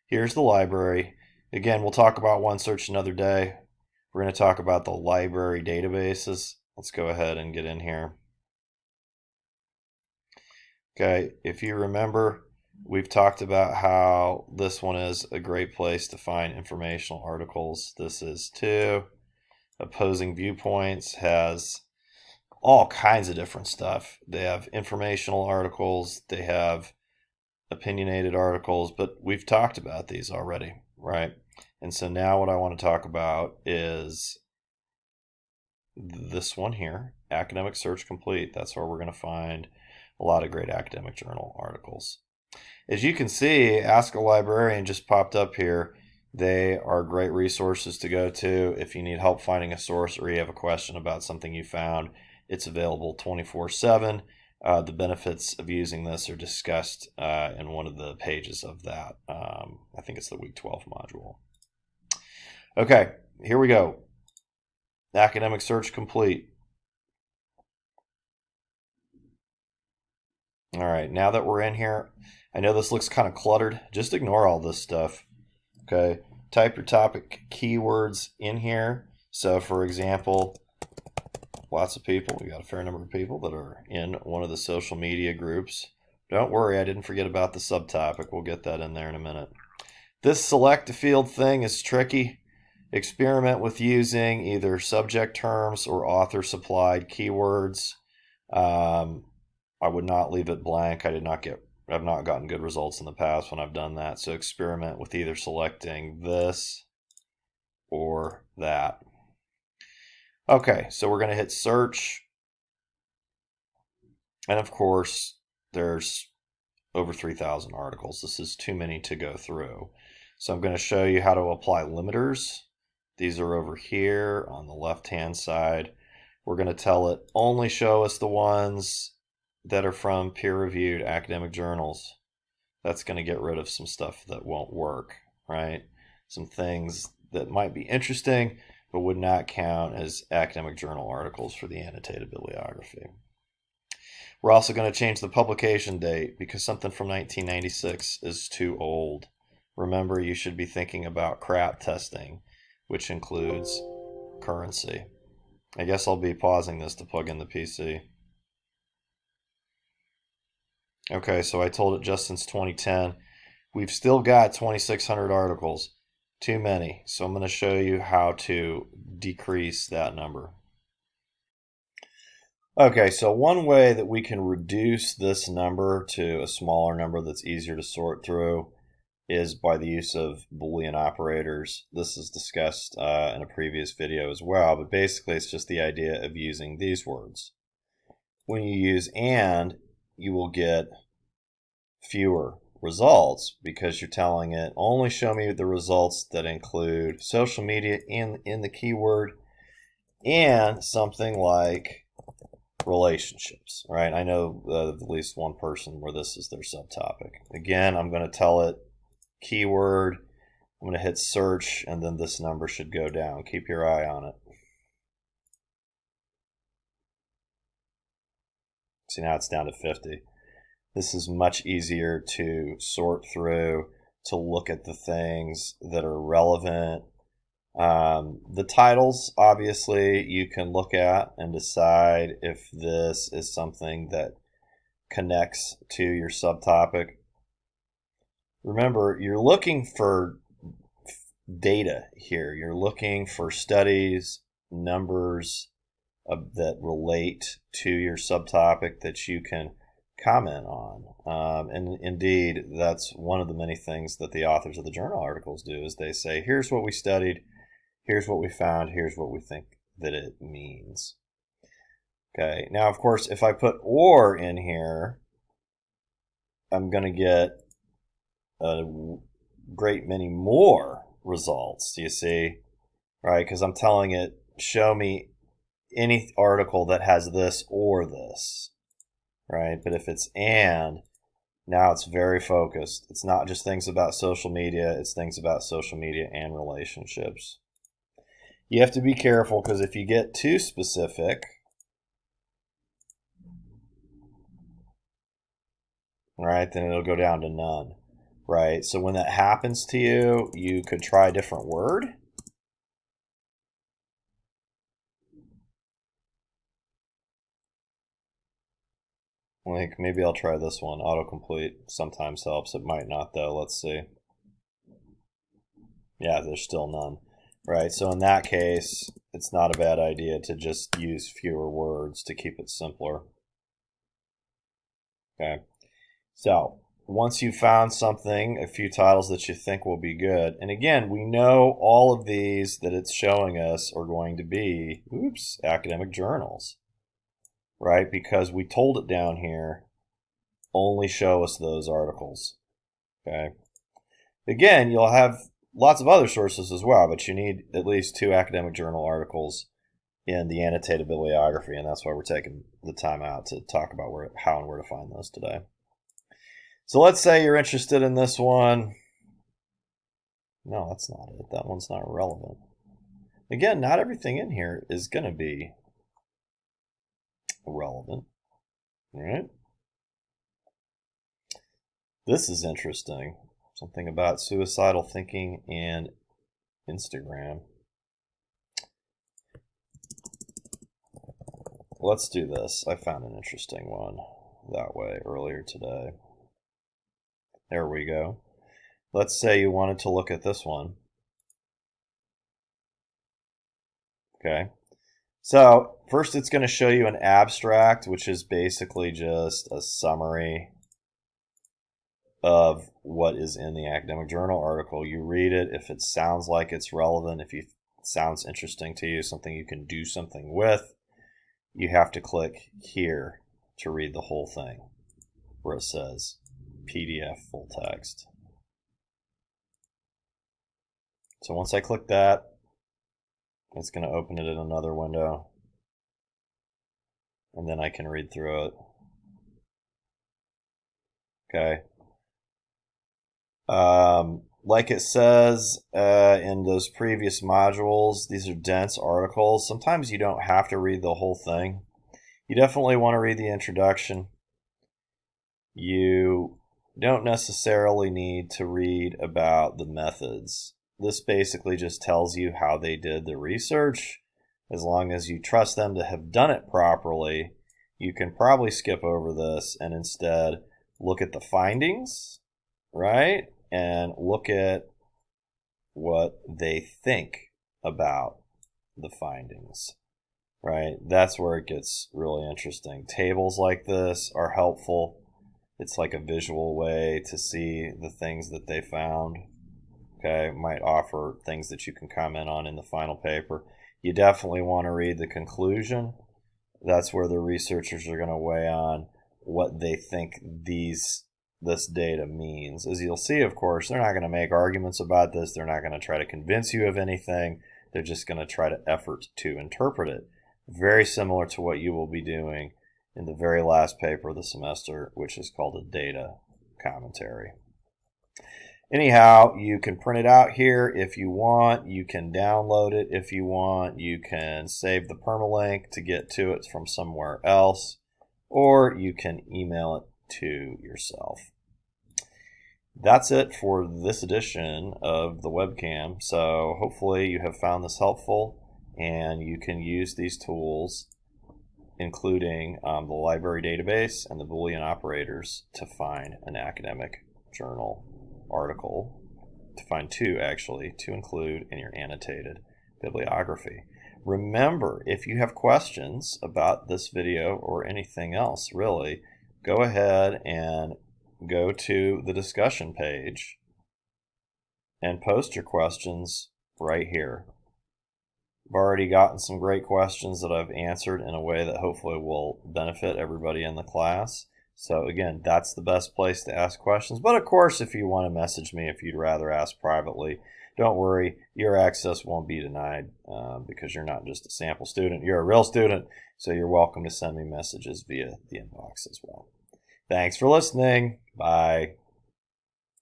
Here's the library. Again, we'll talk about OneSearch another day. We're going to talk about the library databases. Let's go ahead and get in here. Okay, if you remember, we've talked about how this one is a great place to find informational articles. This is too. Opposing Viewpoints has all kinds of different stuff. They have informational articles, they have opinionated articles, but we've talked about these already, right? And so now what I want to talk about is this one here, Academic Search Complete. That's where we're going to find a lot of great academic journal articles. As you can see, Ask a Librarian just popped up here. They are great resources to go to if you need help finding a source or you have a question about something you found. It's available 24/7. The benefits of using this are discussed in one of the pages of that. I think it's the week 12 module. Okay, here we go. Academic Search Complete. All right, now that we're in here, I know this looks kind of cluttered. Just ignore all this stuff. Okay, type your topic keywords in here. So, for example, lots of people, we got a fair number of people that are in one of the social media groups. Don't worry, I didn't forget about the subtopic. We'll get that in there in a minute. This select a field thing is tricky. Experiment with using either subject terms or author supplied keywords. I would not leave it blank. I've not gotten good results in the past when I've done that. So experiment with either selecting this or that. Okay, so we're going to hit search. And of course, there's over 3,000 articles. This is too many to go through. So I'm going to show you how to apply limiters. These are over here on the left-hand side. We're going to tell it only show us the ones that are from peer-reviewed academic journals. That's going to get rid of some stuff that won't work, right? Some things that might be interesting but would not count as academic journal articles for the annotated bibliography. We're also going to change the publication date because something from 1996 is too old. Remember, you should be thinking about CRAP testing, which includes currency. I guess I'll be pausing this to plug in the PC. Okay, so I told it just since 2010. We've still got 2,600 articles. Too many. So I'm going to show you how to decrease that number. Okay, so one way that we can reduce this number to a smaller number that's easier to sort through is by the use of Boolean operators. This is discussed in a previous video as well, but basically it's just the idea of using these words. When you use and, you will get fewer results because you're telling it only show me the results that include social media in the keyword and something like relationships, right? I know at least one person where this is their subtopic. Again, I'm going to tell it keyword, I'm going to hit search, and then this number should go down. Keep your eye on it. See, now it's down to 50. This is much easier to sort through, to look at the things that are relevant. The titles, obviously, you can look at and decide if this is something that connects to your subtopic. Remember, you're looking for data here. You're looking for studies, numbers that relate to your subtopic that you can comment on. And indeed, that's one of the many things that the authors of the journal articles do is they say, here's what we studied, here's what we found, here's what we think that it means. Okay, now of course, if I put or in here, I'm going to get a great many more results, you see, right? Because I'm telling it, show me any article that has this or this, right? But if it's and, now it's very focused. It's not just things about social media, it's things about social media and relationships. You have to be careful because if you get too specific, right, then it'll go down to none. right? So when that happens to you, you could try a different word. Like, maybe I'll try this one. Autocomplete sometimes helps. It might not, though. Let's see. Yeah, there's still none. Right, so in that case, it's not a bad idea to just use fewer words to keep it simpler. Okay, so once you've found something, a few titles that you think will be good, and again, we know all of these that it's showing us are going to be, academic journals, right? Because we told it down here, only show us those articles, okay? Again, you'll have lots of other sources as well, but you need at least 2 academic journal articles in the annotated bibliography, and that's why we're taking the time out to talk about how and where to find those today. So let's say you're interested in this one. No, that's not it. That one's not relevant. Again, not everything in here is going to be relevant. All right. This is interesting. Something about suicidal thinking and Instagram. Let's do this. I found an interesting one that way earlier today. There we go. Let's say you wanted to look at this one. Okay. So first it's going to show you an abstract, which is basically just a summary of what is in the academic journal article. You read it. If it sounds like it's relevant, if it sounds interesting to you, something you can do something with, you have to click here to read the whole thing where it says PDF full text. So once I click that, it's going to open it in another window, and then I can read through it. Okay. Like it says in those previous modules, these are dense articles. Sometimes you don't have to read the whole thing. You definitely want to read the introduction. You don't necessarily need to read about the methods. This basically just tells you how they did the research. As long as you trust them to have done it properly, you can probably skip over this and instead look at the findings, right? And look at what they think about the findings, right? That's where it gets really interesting. Tables like this are helpful. It's like a visual way to see the things that they found. Okay, might offer things that you can comment on in the final paper. You definitely want to read the conclusion. That's where the researchers are going to weigh on what they think this data means. As you'll see, of course, they're not going to make arguments about this. They're not going to try to convince you of anything. They're just going to try to effort to interpret it. Very similar to what you will be doing in the very last paper of the semester, which is called a data commentary. Anyhow, you can print it out here if you want. You can download it if you want. You can save the permalink to get to it from somewhere else, or you can email it to yourself. That's it for this edition of the webcam. So hopefully you have found this helpful and you can use these tools, including the library database and the Boolean operators, to find an academic journal article, to find 2 actually, to include in your annotated bibliography. Remember, if you have questions about this video or anything else really, go ahead and go to the discussion page and post your questions right here. I've already gotten some great questions that I've answered in a way that hopefully will benefit everybody in the class. So again, that's the best place to ask questions. But of course, if you want to message me, if you'd rather ask privately, don't worry, your access won't be denied because you're not just a sample student, you're a real student. So you're welcome to send me messages via the inbox as well. Thanks for listening. Bye.